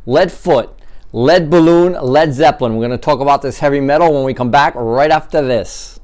lead foot, lead balloon, Led Zeppelin. We're going to talk about this heavy metal when we come back right after this.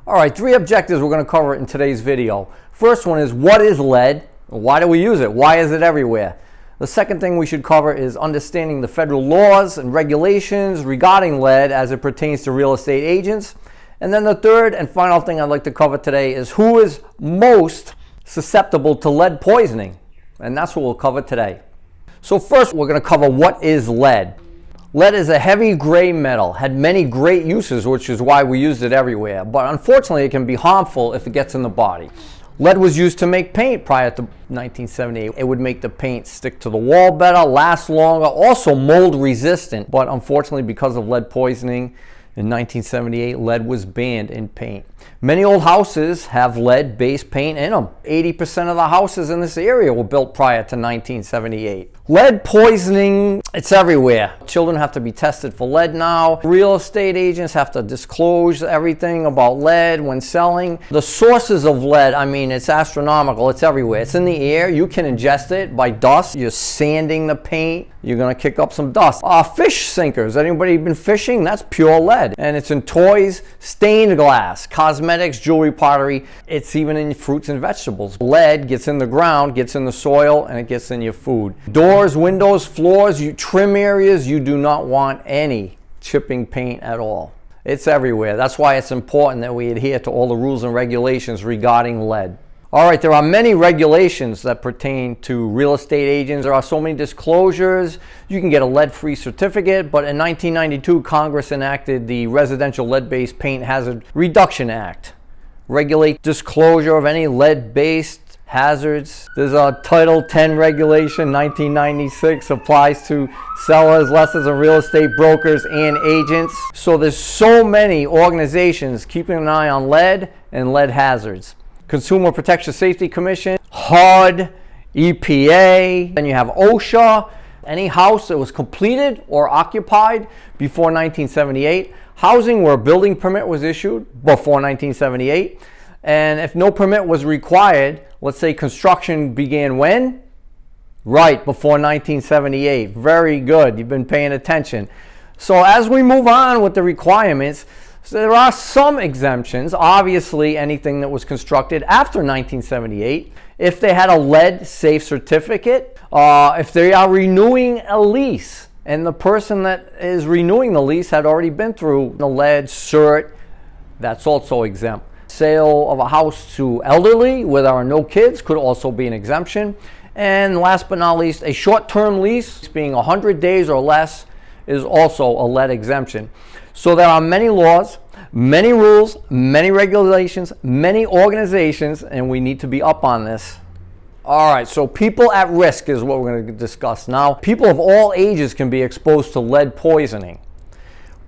All right, 3 objectives we're going to cover in today's video. First one is, what is lead? Why do we use it? Why is it everywhere? The second thing we should cover is understanding the federal laws and regulations regarding lead as it pertains to real estate agents. And then the third and final thing I'd like to cover today is who is most susceptible to lead poisoning. And that's what we'll cover today. So first, we're going to cover what is lead. Lead is a heavy gray metal, had many great uses, which is why we used it everywhere. But unfortunately, it can be harmful if it gets in the body. Lead was used to make paint prior to 1978. It would make the paint stick to the wall better, last longer, also mold resistant. But unfortunately, because of lead poisoning, in 1978, lead was banned in paint. Many old houses have lead-based paint in them. 80% of the houses in this area were built prior to 1978. Lead poisoning, it's everywhere. Children have to be tested for lead now. Real estate agents have to disclose everything about lead when selling. The sources of lead, I mean, it's astronomical. It's everywhere. It's in the air. You can ingest it by dust. You're sanding the paint. You're going to kick up some dust. Fish sinkers. Anybody been fishing? That's pure lead. And it's in toys, stained glass, cosmetics, jewelry, pottery. It's even in fruits and vegetables. Lead gets in the ground, gets in the soil, and it gets in your food. Doors, windows, floors, trim areas, you do not want any chipping paint at all. It's everywhere. That's why it's important that we adhere to all the rules and regulations regarding lead. All right, there are many regulations that pertain to real estate agents. There are so many disclosures. You can get a lead-free certificate, but in 1992, Congress enacted the Residential Lead-Based Paint Hazard Reduction Act. Regulate disclosure of any lead-based hazards. There's a Title 10 regulation, 1996, applies to sellers, lessors, and real estate brokers and agents. So there's so many organizations keeping an eye on lead and lead hazards. Consumer Protection Safety Commission, HUD, EPA, then you have OSHA. Any house that was completed or occupied before 1978, housing where a building permit was issued before 1978, and if no permit was required, let's say construction began when? Right, before 1978. Very good, you've been paying attention. So as we move on with the requirements, so there are some exemptions. Obviously, anything that was constructed after 1978, if they had a lead safe certificate, if they are renewing a lease, and the person that is renewing the lease had already been through the lead cert, that's also exempt. Sale of a house to elderly where there are no kids could also be an exemption. And last but not least, a short-term lease being 100 days or less is also a lead exemption. So there are many laws, many rules, many regulations, many organizations, and we need to be up on this. All right, so people at risk is what we're going to discuss now. People of all ages can be exposed to lead poisoning,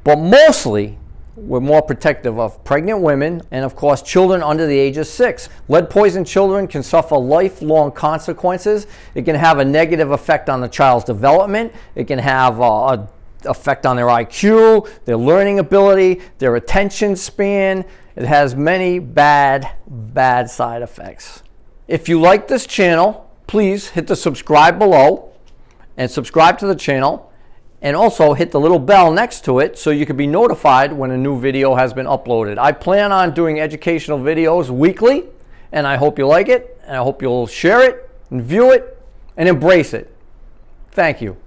but mostly we're more protective of pregnant women and, of course, children under the age of 6. Lead-poisoned children can suffer lifelong consequences. It can have a negative effect on the child's development. It can have a effect on their IQ, their learning ability, their attention span. It has many bad side effects. If you like this channel, please hit the subscribe below and subscribe to the channel, and also hit the little bell next to it so you can be notified when a new video has been uploaded. I plan on doing educational videos weekly, and I hope you like it, and I hope you'll share it and view it and embrace it. Thank you.